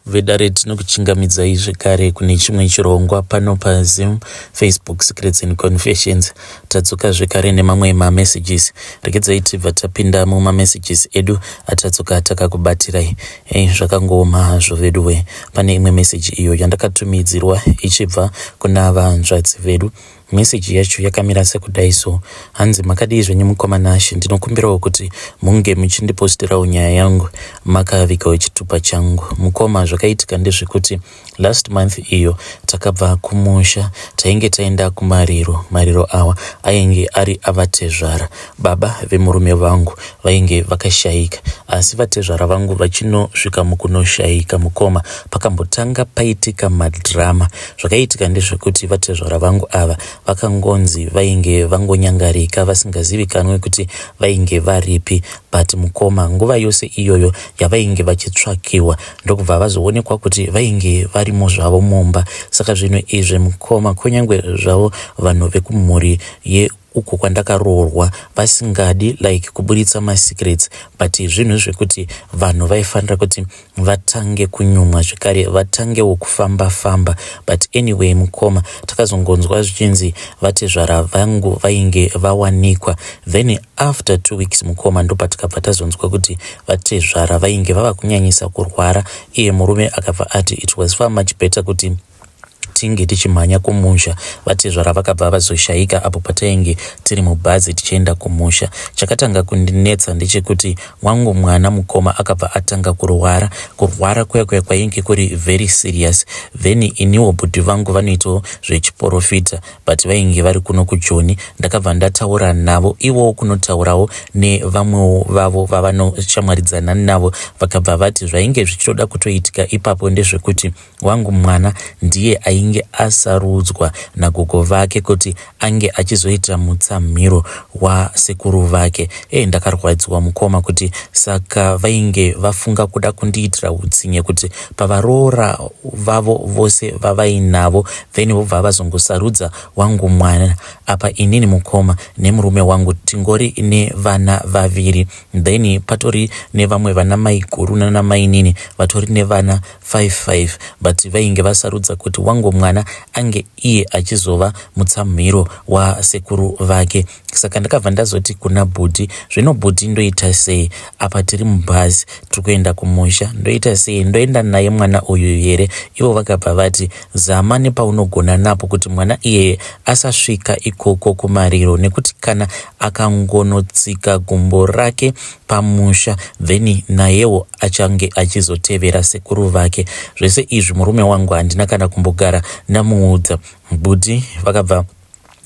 Vedare tinokuchingamidzai zvekare kune chimwe chirongwa pano paZoom, Facebook Secrets and Confessions. Tadzoka zvekare nemamwe mamessages. Regedzai tibva tapinda mumamessages edu atadzoka takakubatirai. Zvakangoma hazvo veduwe. Pane imwe message iyo yandakatumidzirwa ichibva kuna vanzvadzi vedu. Message yacho yakamira sekudai so: hanzi makadii zvenyu mukomana Ashe, ndinokumbirawo kuti munge muchindipostirawo nyaya yangu makavikawo chitupa changu. Mukoma, zvakaitika ndezvekuti last month iyo takabva kumusha tainge taenda kumariro. Mariro awa ainge ari avatezvara. Baba vemurume vangu vainge vakashayika, asi vatezvara vangu vachinosvika mukunoshayika. Mukoma, pakambotanga paitika madhrama. Zvakaitika ndezvekuti vatezvara vangu ava vakangonzi vainge vangonyangarika vasingazivikanwe kuti vainge varipi. But mukoma, nguva yose iyoyo yavainge vachitsvakiwa ndokubva vazoonekwa kuti vainge varimo zvavo mumba. Saka zvino izvi mukoma, kunyangwe zvavo vanhu vekumhuri uko kwandakaroorwa vasingadi kuburitsa masecrets, but zvinhu zvekuti vanhu vaifanira kuti vatange kunyumwa zvekare, vatangewo kufamba. But anyway mukoma, takazongonzwa zvichinzi vatezvara vangu vainge vawanikwa. Then after 2 weeks mukoma, ndopatakabva tazonzwa kuti vatezvara vainge vava kunyanyisa kurwara. Iye murume akabva ati it was far much better kuti tinge tichimhanya kumusha. Vatezvara vakabva vazoshayika apo patainge tiri mubhazi tichienda kumusha. Chakatanga kundinetsa ndechekuti wangu mwana mukoma akabva atanga kurwara kuya kwainge kuri very serious. Then iniwo bhudhi vangu vanoitawo zvechiprofita, but vainge vari kuno kuJoni. Ndakabva ndataura navo, ivo kunotaurawo nevamwewo vavo vavanoshamwaridzana navo. Vakabva vati zvainge zvichitoda kutoitika ipapo ndezvekuti wangu mwana ndiye ainge asarudzwa nagogo vake kuti ange achizoita mutsamhiro wasekuru vake. Ndakarwadziwa mukoma kuti saka vainge vafunga kuda kundiitira utsinye kuti pavaroora vavo vose vavainavo then vobva vazongosarudza wangu mwana. Apa inini mukoma nemurume wangu tingori nevana vaviri, then patori nevamwe vana mai guru nana mai nini vatori nevana 5, but vainge vasarudza kuti wangu mwana ange iye achizova mutsamhiro wasekuru vake. Saka ndakabva ndazoti kuna bhudhi, zvino bhudhi ndoita sei? Apa tiri mubhazi tiri kuenda kumusha, ndoita sei? Ndoenda naye mwana uyu here? Ivo vakabva vati zama nepaunogona napo kuti mwana iyeye asasvika ikoko kumariro, nekuti kana akangonotsika gumbo rake pamusha then nayewo achange achizotevera sekuru vake. Zvese izvi murume wangu handina kana kumbogara namuudza. Bhudhi vakabva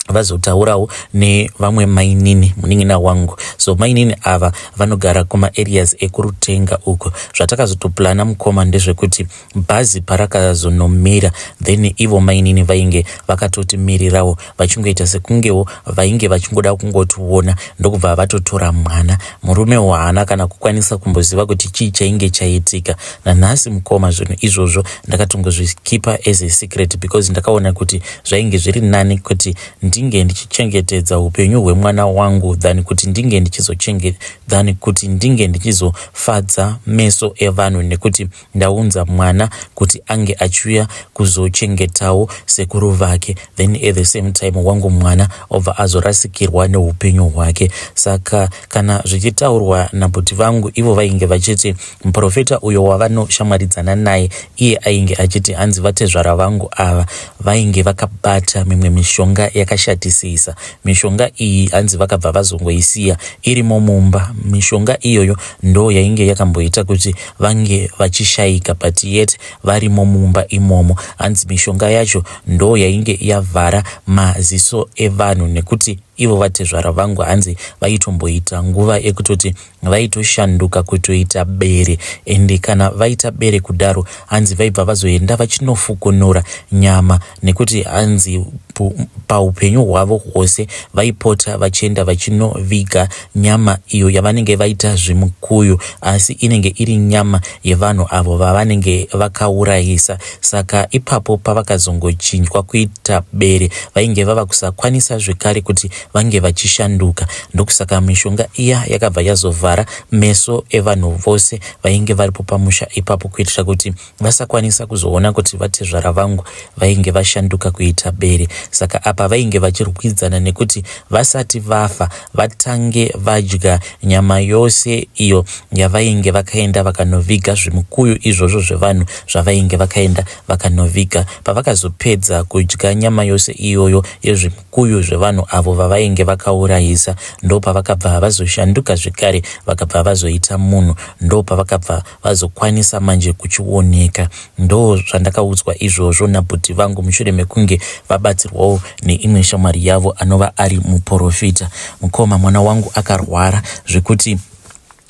vazotaurawo nevamwe mainini munin'ina wangu. So mainini ava vanogara kuma areas ekurutenga uko. Zvatakazotoplana mukoma ndezvekuti bhazi parakazonomira then ivo mainini vainge vakatotimirirawo vachingoita sekungewo vainge vachingoda kungotiona ndokubva vatotora mwana. Murume haana kana kukwanisa kumboziva kuti chii chainge chaitika. Nanhasi mukoma, zvinhu izvozvo ndakatongozvikipa as a secret because ndakaona kuti zvainge zviri nani kuti ndinge ndichichengetedza upenyu hwemwana wangu than kuti ndinge ndichizofadza meso evanhu, nekuti ndaunza mwana kuti ange achiuya kuzochengetawo sekuru vake, then at the same time wangu mwana obva azorasikirwa neupenyu hwake. Saka kana zvichitaurwa nabhuti vangu, ivo vainge vachiti muprofita uyo wavanoshamwaridzana naye iye ainge achiti hanzi vatezvara vangu ava vainge vakabata mimwe mishonga yakashatisisa. Mishonga iyi hanzi vakabva vazongoisiya irimo mumba. Mishonga iyoyo ndo yainge yakamboita kuti vange vachishayika, but yet varimo mumba imomo. Hanzi mishonga yacho ndo yainge yavhara maziso evanhu, nekuti ivo vatezvara vangu hanzi vaitomboita nguva ekutoti vaitoshanduka kutoita bere, ende kana vaita bere kudaro hanzi vaibva vazoenda vachinofukunura nyama, nekuti hanzi paupenyu hwavo hwose vaipota vachienda vachinoviga nyama iyo yavanenge vaita zvimukuyu, asi inenge iri nyama yevanhu avo vavanenge vakaurayisa. Saka ipapo pavakazongochinjwa kuita bere vainge vava kusakwanisa zvekare kuti vange vachishanduka. Ndokusaka mishonga iya yakabva yazovhara meso evanhu vose vainge varipo pamusha ipapo, kuitira kuti vasakwanisa kuzoona kuti vatezvara vangu vainge vashanduka kuita bere. Saka apa vainge vachirwidzana nekuti vasati vafa vatange vadya nyama yose iyo yavainge vakaenda vakanoviga, zvimukuyu izvozvo zvevanhu zvavainge vakaenda vakanoviga. Pavakazopedza kudya nyama yose iyoyo yezvimukuyu zvevanhu avo vavainge vakaurayisa, ndo pavakabva vazoshanduka zvekare vakabva vazoita munhu, ndo pavakabva vazokwanisa manje kuchioneka. Ndo zvandakaudzwa izvozvo nabhuti vangu mushure mekunge vabatsirwawo neimwe shamwari yavo anova ari muprofita. Mukoma mwana wangu akarwara zvekuti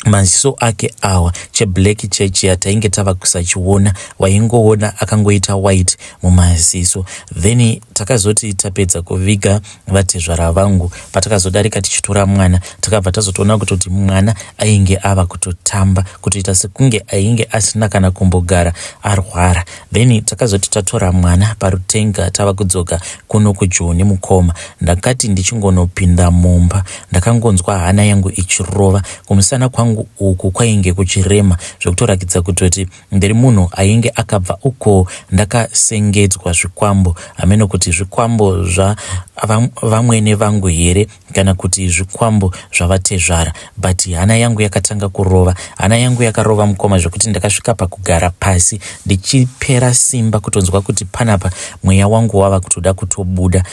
maziso ake awa cheblack church yatainge tava kusachiona, waingoona akangoita white mumaziso. Then takazoti tapedza kuviga vatezvara vangu, patakazodarika tichitora mwana, takabva tazotoona kuti mwana ainge ava kutotamba, kutoita sekunge ainge asina kana kumbogara arwara. Then takazoti tatora mwana parutenga tava kudzoka kuno kuJoni. Mukoma ndakati ndichingonopinda mumba ndakangonzwa hana yangu ichirova, kumusana kwangu uku kwainge kuchirema zvokutorakidza kutoti ndiri munhu ainge akabva uko ndakasengedzwa zvikwambo, ameno kuti zvikwambo zvavamwene vangu here kana kuti zvikwambo zvavatezvara. But hana yangu yakatanga kurova, hana yangu yakarova mukoma zvokuti ndakasvika pakugara pasi ndichipera simba kutonzwa kuti panapa mweya wangu wava kutoda kutobuda.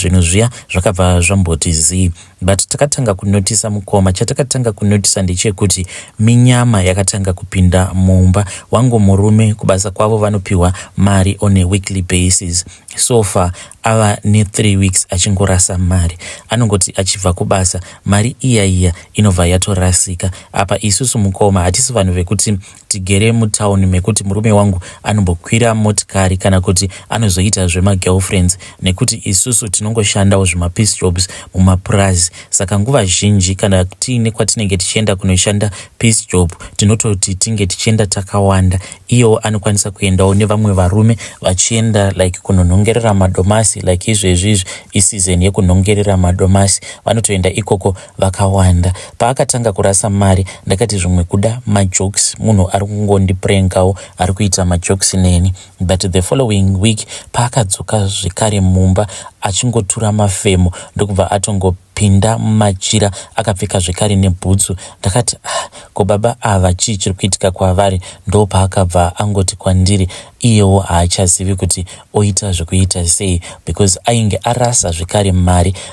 Zvinhu zviya zvakabva zvamboti zii. But takatanga kunotisa mukoma, chatakatanga kunotisa ndechekuti minyama yakatanga kupinda mumba wangu murume. Kubasa kwavo vanopiwa mari on a weekly basis. So far ava ne3 weeks achingorasa mari. Anongoti achibva kubasa mari iya inobva yatorasika. Apa isusu mukoma hatisi vanhu vekuti tigere mutauni mekuti murume wangu anombokwira motikari kana kuti anozoita zvemagirlfriends, nekuti isusu tinongoshandawo zvemapiece jobs mumapurazi. Saka nguva zhinji kana tiine kwatinenge tichienda kunoshanda piece job tinototi tinge tichienda takawanda. Iyo anokwanisa kuendawo nevamwe varume vachienda like kunonhongerera madomasi, like izvezvi isizeni yekunhongerera madomasi, vanotoenda ikoko vakawanda. Paakatanga kurasa mari ndakati zvimwe kuda majokes, munhu ari kungondiprengawo, ari kuita majokes neni. But the following week paakadzoka zvekare mumba achingotura mafemo ndokubva atongopinda mumachira akapfeka zvekare nebhutsu. Ndakati ko baba ava chii chiri kuitika kwavari? Ndo paakabva angoti kwandiri iyewo haachazivi kuti oita zvekuita sei, because ainge arasa zvekare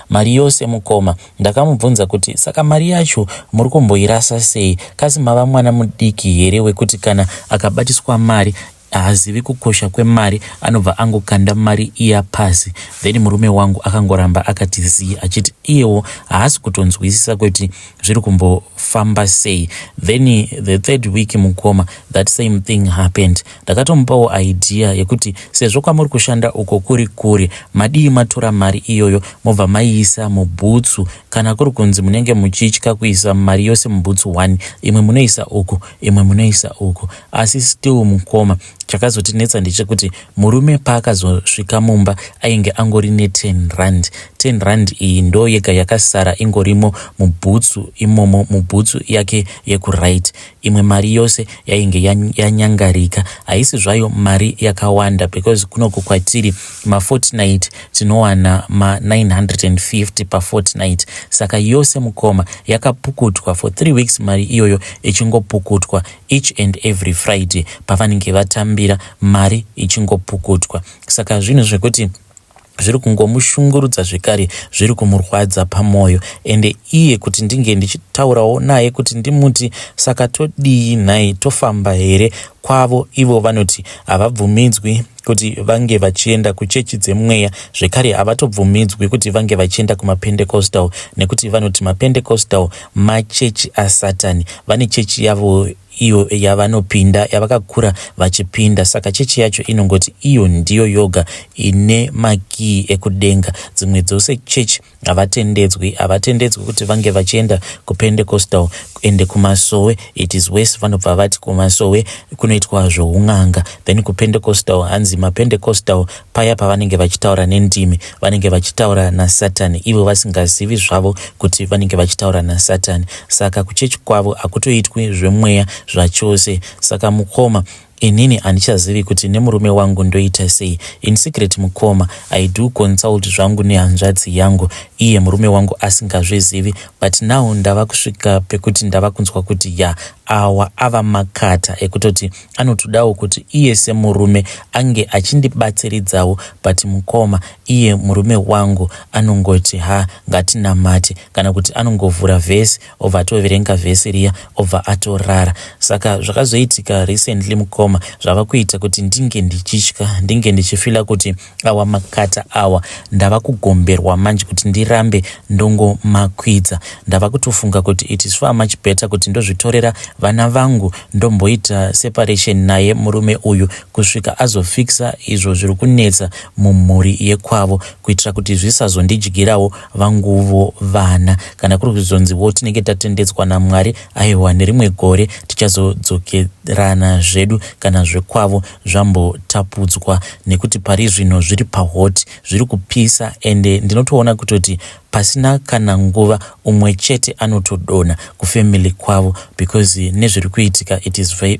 mari yose mukoma. Ndakamubvunza kuti saka mari yacho muri kumboirasa sei? Kasi mava mwana mudiki here wekuti kana akabatiswa mari haazivi kukosha kwemari, anobva angokanda mari iya pasi? Then murume wangu akangoramba akati zii, achiti iyewo haasi kutonzwisisa kuti zviri kumbofamba sei. Then the third week mukoma that same thing happened. Ndakatomupawo idea yekuti sezvo kwamuri kushanda uko kuri kuri, madii matora mari iyoyo mobva maiisa mubhutsu, kana kuri kunzi munenge muchitya kuisa mari yose mubhutsu 1, imwe munoisa uku imwe munoisa uku. Asi still mukoma chakazotinetsa ndechekuti murume paakazosvika mumba ainge angori ne10 rand. 10 rand iyi ndo yega yakasara ingorimo mubhutsu imomo, mubhutsu yake yekuright. Imwe mari yose yainge yanyangarika. Haisi zvayo mari yakawanda, because kunoko kwatiri mafortnight tinowana ma950 pafortnight. Saka yose mukoma yakapukutwa for 3 weeks, mari iyoyo ichingopukutwa each and every Friday pavanenge vatambira, mari ichingopukutwa. Saka zvinhu zvekuti zviri kungomushungurudza zvekare, zviri kumurwadza pamwoyo. Ende iye kuti ndinge ndichitaurawo naye kuti ndimuti saka todii nhai, tofamba here? Kwavo ivo vanoti havabvumidzwi kuti vange vachienda kuchechi dzemweya, zvekare havatobvumidzwi kuti vange vachienda kumapendecostal, nekuti vanoti mapendecostal machechi asatani. Vane chechi yavo iyo yavanopinda, yavakakura vachipinda. Saka chechi yacho inongoti iyo ndiyo yoga ine makii ekudenga. Dzimwe dzose chechi havatendedzwi kuti vange vachienda kupendecostal. ende kumasowe it is worse. Vanobva vati kumasowe kunoitwa zvoun'anga. Then kuPentecostal hanzi maPentecostal paya pavanenge vachitaura nendimi vanenge vachitaura naSatani, ivo vasingazivi zvavo kuti vanenge vachitaura naSatani. Saka kuchechi kwavo hakutoitwi zvemweya zvachose. Saka mukoma, inini handichazivi kuti nemurume wangu ndoita sei. In secret mukoma, I do consult zvangu nehanzvadzi yangu, iye murume wangu asingazvizivi. But now ndava kusvika pekuti ndava kunzwa kuti awa ava makata ekutoti anotodawo kuti iye semurume ange achindibatsiridzawo. But mukoma, iye murume wangu anongoti ngatinamate, kana kuti anongovhura vhesi obva atoverenga vhesi riya obva atorara. Saka zvakazoitika recently mukoma zvava kuita kuti ndinge ndichitya, ndinge ndichifila kuti awa makata awa ndava kugomberwa manje kuti ndirambe ndongomakwidza. Ndava kutofunga kuti it is far much better kuti ndozvitorera vana vangu ndomboita separation naye murume uyu kusvika azofikisa izvo zviri kunetsa mumhuri yekwavo, kuitira kuti zvisazondidyirawo vanguvo vana. Kana kuri kuzonziwo tinenge tatendedzwa naMwari, aiwa nerimwe gore tichazodzokerana zvedu kana zvekwavo zvambotapudzwa, nekuti pari zvino zviri pahoti, zviri kupisa. Ende ndinotoona kutoti pasina kana nguva umwe chete anotodona kufamily kwavo, because nezviri kuitika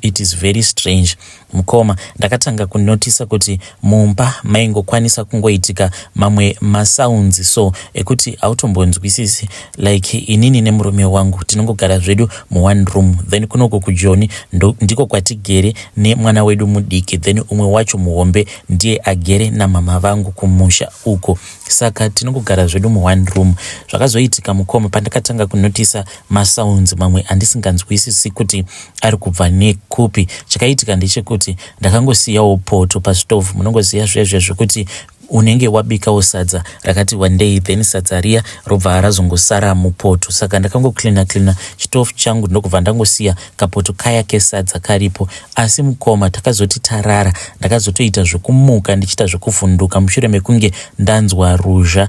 it is very strange. Mukoma, ndakatanga kunotisa kuti mumba maingokwanisa kungoitika mamwe masounds so ekuti autombonzwisisi. Like inini nemurume wangu tinongogara zvedu mu1 room, then kunoko kujoni ndiko kwatigere nemwana wedu mudiki, then umwe wacho muhombe ndiye agere namama vangu kumusha uko. Saka tinongogara zvedu mu1 room. Zvakazoitika mukoma, pandakatanga kunotisa masounds mamwe andisinganzwisisi kuti ari kubva nekupi. Chakaitika ndechekuti ndakangosiyawo poto pastove. Munongoziva zvezvo zvekuti unenge wabikawo sadza rakati one day, then sadza riya robva razongosara mupoto. Saka ndakangoklina chitofu changu ndokubva ndangosiya kapoto kaya kesadza karipo. Asi mukoma, takazoti tarara, ndakazotoita zvekumuka ndichita zvekuvhunduka mushure mekunge ndanzwa ruzha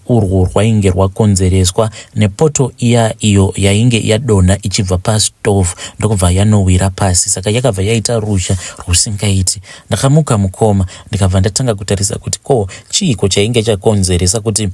urwo rwainge rwakonzereswa nepoto iyo yainge yadonha ichibva pastove ndokubva yanowira pasi. Saka yakabva yaita ruzha rusingaiti. Ndakamuka mukoma, ndikabva ndatanga kutarisa kuti chiiko chainge chakonzeresa kuti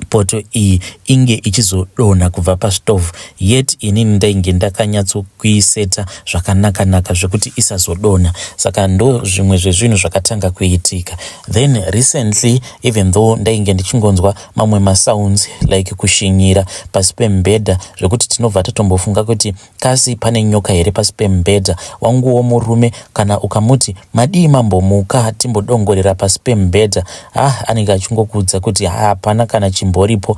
poto iyi inge ichizodonha kubva pastove, yet inini ndainge ndakanyatsokuiseta zvakanaka zvekuti isazodonha. Saka ndo zvimwe zvezvinhu zvakatanga kuitika. Then recently, even though ndainge ndichingonzwa mamwe masounds like kushinyira pasi pemubhedha, zvekuti tinobva tatombofunga kuti kasi pane nyoka here pasi pemubhedha. Wanguwo murume kana ukamuti madii mambomuka timbodongorera pasi pemubhedha, anenge achingokudza kuti hapana kana chimboripo.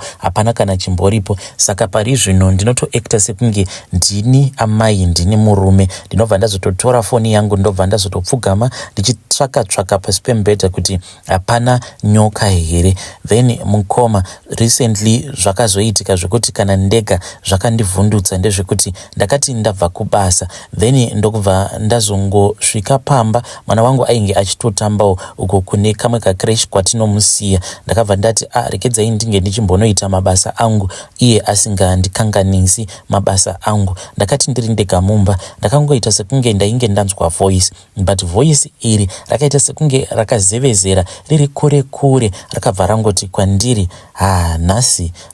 Saka pari zvino ndinotoacta sekunge ndini amai, ndini murume. Ndinobva ndazototora foni yangu ndobva ndazotopfugama ndichitsvaka pasi pemubhedha kuti hapana nyoka here. Then mukoma, recently zvakazoitika zvekuti kana ndega zvakandivhundutsa ndezvekuti ndakati ndabva kubasa, then ndokubva ndazongosvika pamba. Mwana wangu ainge achitotambawo uko kune kamwe kakreshi kwatinomusiya. Ndakabva ndati rekedzai ndinge ndichimbonoita mabasa angu iye asingandikanganisi mabasa angu. Ndakati ndiri ndega mumba, ndakangoita sekunge ndainge ndanzwa voice, but voice iri rakaita sekunge rakazevezera riri kure, rakabva rangoti kwandiri,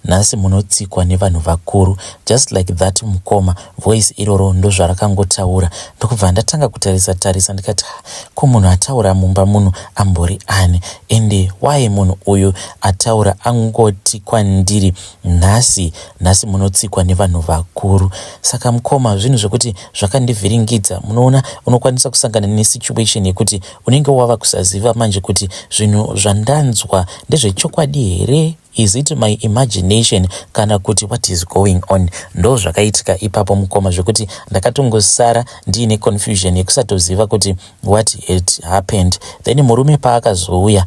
nhasi munotsikwa nevanhu vakuru. Just like that mukoma, voice iroro ndo zvarakangotaura. Ndokubva ndatanga kutarisa ndikati ko munhu ataura mumba munhu ambori ani, ende why munhu uyu ataura angoti kwandiri nhasi munotsikwa nevanhu vakuru. Saka mukoma, zvinhu zvekuti zvakandivhiringidza. Munoona, unokwanisa kusangana nesituation yekuti unenge wava kusaziva manje kuti zvinhu zvandanzwa ndezvechokwadi here, is it my imagination, kana kuti what is going on. Ndo zvakaitika ipapo mukoma, zvekuti ndakatongosara ndiine confusion yekusatoziva kuti what had happened. Then murume paakazouya,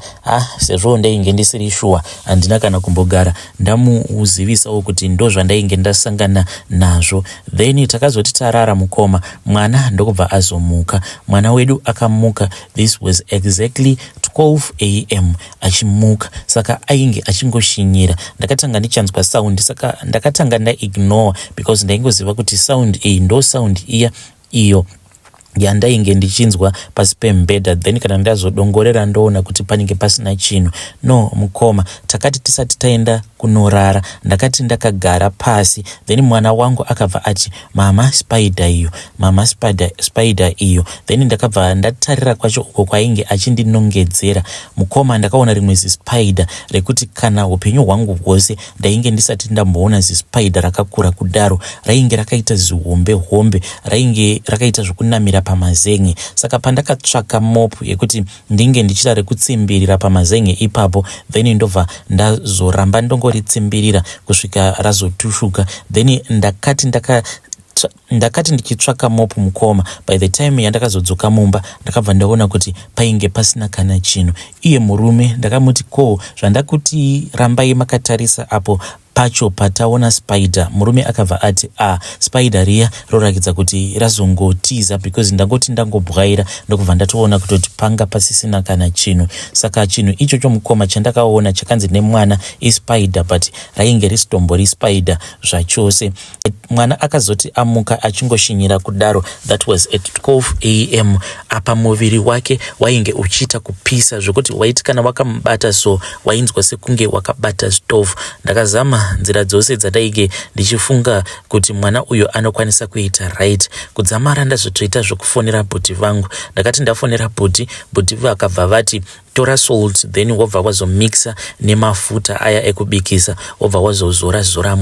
sezvo ndainge ndisiri sure, handina kana kumbogara ndamuzivisawo kuti ndo zvandainge ndasangana nazvo. Then takazoti tarara mukoma, mwana ndokubva azomuka. Mwana wedu akamuka. This was exactly 12 am achimuka, saka ainge achingoshinyira. Ndakatanga ndichanzwa sound, saka ndakatanga ndaignore because ndaingoziva kuti sound iyi ndo sound iyo yandainge ndichinzwa pasi pembedha. Then kana ndazodongorera ndoona kuti panenge pasina chinhu. No mukoma, takati tisati taenda kunorara, ndakati ndakagara pasi, then mwana wangu akabva ati mama spider iyo, mama spider iyo. Then ndakabva ndatarira kwacho uko kwainge achindinongedzera. Mukoma, ndakaona rimwe zispider rekuti kana upenyu hwangu hwose ndainge ndisati ndamboona zispider rakakura kudaro. Rainge rakaita zihombe, rainge rakaita zvokunamira pamazen'e. Saka pandakatsvaka mopu yekuti ndinge ndichida rekutsimbirira pamazen'e ipapo, then ndobva ndazoramba ndongoritsimbirira kusvika razotushuka. Then ndakati ndichitsvaka mopu mukoma, by the time yandakazodzoka mumba ndakabva ndaona kuti painge pasina kana chinhu. Iye murume ndakamuti ko zvandakuti rambai makatarisa apo pacho pataona spider. Murume akabva ati spider riya rorakidza kuti razongotiza because ndangoti ndangobwaira ndokubva ndatoona kutoti panga pasisina kana chinhu. Saka chinhu ichocho mukoma chandakaona chakanzi nemwana ispider, but rainge risitombori spider zvachose. Mwana akazoti amuka achingoshinyira kudaro, that was at 12 am. Apa muviri wake wainge uchiita kupisa zvokuti waiti kana wakamubata so wainzwa sekunge wakabata stove. Ndakazama nzira dzose dzadaige ndichifunga kuti mwana uyo anokwanisa kuita right. Kudzamara ndazotoita zvokufonera bhuti vangu. Ndakati ndafonera bhuti vakabva vati tora salt, then wobva wazomixa nemafuta aya ekubikisa, wobva wazozora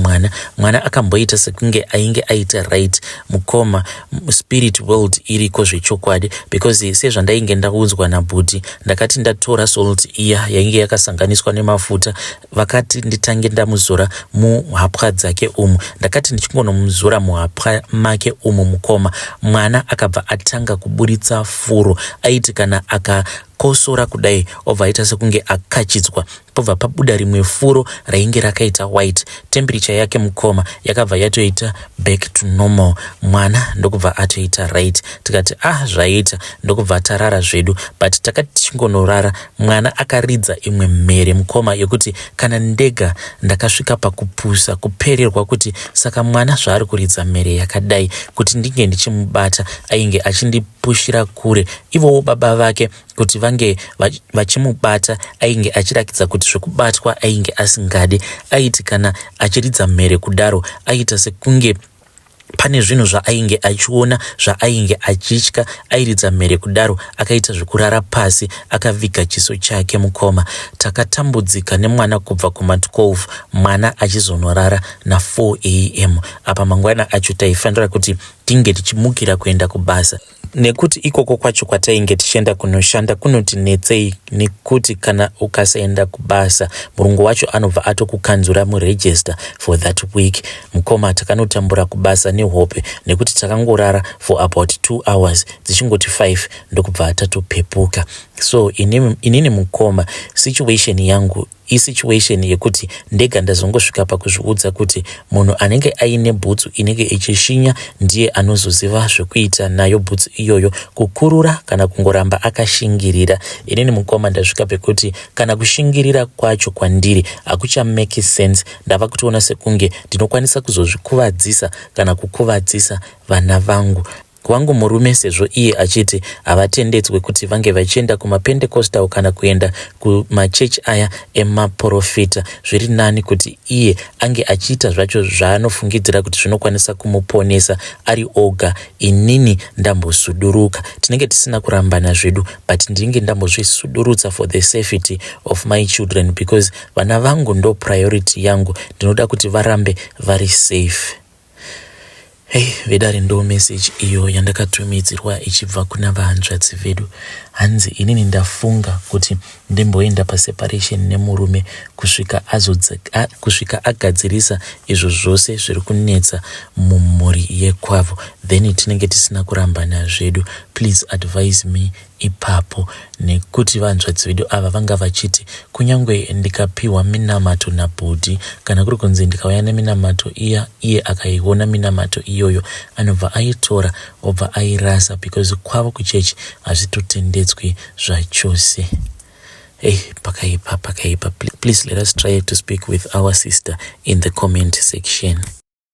mwana akamboita sekunge ainge aita right. Mukoma, spirit world iriko zvechokwadi because sezvandainge ndaunzwa nabhuti, ndakati ndatora salt iya yainge yakasanganiswa nemafuta, vakati nditange ndamuzora muhapwa dzake umu. Ndakati ndichingonomuzora muhapwa make umu mukoma, mwana akabva atanga kuburitsa furo. Aiti kana akakosora kudai obva aita sekunge akachidzwa, pobva pabuda rimwe furo rainge rakaita white. Temperature yake mukoma yakabva yatoita back to normal. Mwana ndokubva atoita right. Tikati zvaita, ndokubva tarara zvedu. But takati tichingonorara, mwana akaridza imwe mhere mukoma yekuti kana ndega ndakasvika pakupusa kupererwa kuti saka mwana zvaari kuridza mhere yakadai kuti ndinge ndichimubata ainge achindipushira kure. Ivowo baba vake kuti vange vachimubata ainge achirakidza kuti zvokubatwa ainge asingade. Aiti kana achiridza mhere kudaro aita sekunge pane zvinhu zvaainge achiona zvaainge achitya. Airidza mhere kudaro akaita zvokurara pasi akaviga chiso chake mukoma. Takatambudzika nemwana kubva kuma12, mwana achizonorara na4 am. Apa mangwana acho taifanira kuti tinge tichimukira kuenda kubasa, nekuti ikoko kwacho kwatainge tichienda kunoshanda kunotinetsei, nekuti kana ukasaenda kubasa murungu wacho anobva atokukanzura muregister for that week. Mukoma, takanotambura kubasa nehope nekuti takangorara for about 2 hours, dzichingoti 5 ndokubva atatopepuka. So inini mukoma, situation yangu situation yekuti ndega ndazongosvika pakuzviudza kuti munhu anenge aine bhutsu inenge ichishinya ndiye anozoziva zvekuita nayo bhutsu iyoyo, kukurura kana kungoramba akashingirira. Inini mukoma ndasvika pekuti kana kushingirira kwacho kwandiri hakucha make sense. Ndava kutoona sekunge ndinokwanisa kuzozvikuvadzisa kana kukuvadzisa vana vangu. Kwangu murume, sezvo iye achiti havatendedzwe kuti vange vachienda kumapendekostal kana kuenda kumachechi aya emaprofita, zviri nani kuti iye ange achiita zvacho zvaanofungidzira kuti zvinokwanisa kumuponesa ari oga. Inini ndambosuduruka. Tinenge tisina kurambana zvedu, but ndinge ndambozvisudurutsa for the safety of my children because vana vangu ndo priority yangu. Ndinoda kuti varambe vari safe. Vedare ndo message iyo yandakatumidzirwa ichibva kuna vahanzvadzi vedu. Hanzi inini ndafunga kuti ndimboenda paseparation nemurume kusvika agadzirisa izvo zvose zviri kunetsa mumhuri yekwavo, then tinenge tisina kurambana zvedu. Please advise me ipapo, nekuti vahanzvadzi vedu ava vanga vachiti kunyangwe ndikapiwa minamato nabhudi kana kuri kunzi ndikauya neminamato iye akaiona minamato iyoyo anobva aitora obva airasa because kwavo kuchechi hazvitotendedzwi zvachose. hey, pakaipa. Please let us try to speak with our sister in the comment section.